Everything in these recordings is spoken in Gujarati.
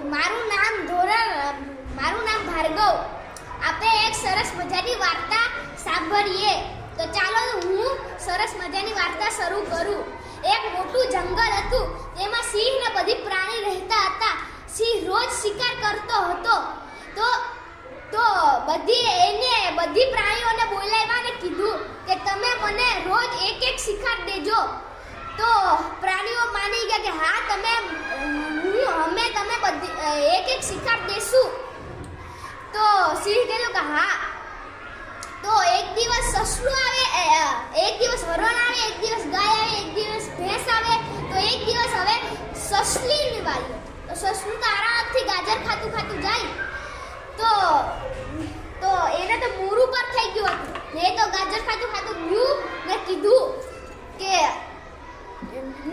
મારું નામ ભાર્ગવ. આપણે એક સરસ મજાની વાર્તા સાંભળીએ. તો ચાલો હું સરસ મજાની વાર્તા શરૂ કરું. એક મોટું જંગલ હતું. તેમાં સિંહ ને બધી પ્રાણી રહેતા હતા. સિંહ રોજ શિકાર કરતો હતો. તો બધી પ્રાણીઓને બોલાવ્યા અને કીધું કે તમે મને રોજ એક શિકાર દેજો. તો પ્રાણીઓ માની ગયા કે હા તમે બધી એક શિકાર દેશું. તો સિંહ કીધું કે હા. તો એક દિવસ સસલું આવે, એક દિવસ હરણ આવે, એક દિવસ ગાય આવે, એક દિવસ ભેંસ આવે. તો એક દિવસ હવે સસલીની વારી. તો સસલું તો આરામથી ગાજર ખાતું જાય. તો એને તો મોરું પર થઈ ગયું હતું. ને તો ગાજર ખાતું ગયું ને કીધું કે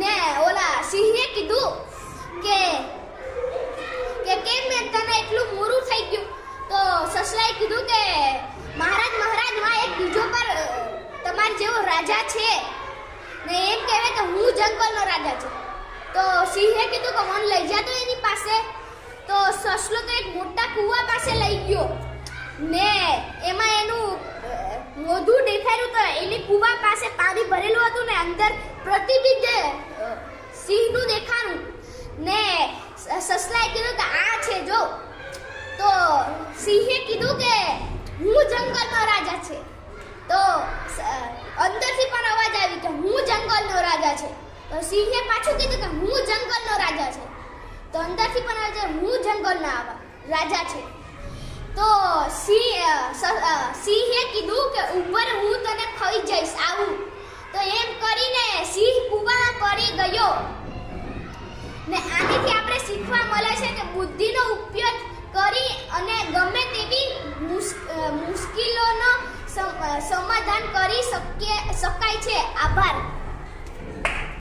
ને ઓલા સિંહે કીધું કે કેમ તને એટલું મોરું થઈ ગયું. તો સસલાએ કીધું કે મહારાજ માં એક બીજો પર તમાર જેવો રાજા છે ને એમ કહેવાય કે હું જંગલનો રાજા છું. તો સિંહે કીધું કે મને લઈ જા તો એની પાસે. તો સસલો તો એક મોટા કૂવા પાસે લઈ ગયો ને એમાં એનું મોઢું દેખાયું. તો એની કૂવા પાસે પાણી ભરેલું હતું ને અંદર પ્રતિબિંબ સિંહનું દેખાણું ને સસલાએ કીધું કે આ છે જો. તો સિંહે કીધું કે હું જંગલનો રાજા છે. તો અંદરથી પણ અવાજ આવી કે હું જંગલનો રાજા છે. તો સિંહે પાછું કીધું કે હું જંગલનો રાજા છે. તો અંદરથી પણ અવાજ હું જંગલનો રાજા છે. તો સિંહે કીધું કે ઉપર હું તને ખાઈ જઈશ આવું. તો એમ કરીને સિંહ કૂવામાં પડી ગયો. ને આનાથી આપણે શીખવા મળે છે કે બુદ્ધિનો ઉપયોગ કરી અને ગમે તેવી મુશ્કેલીઓનો સમાધાન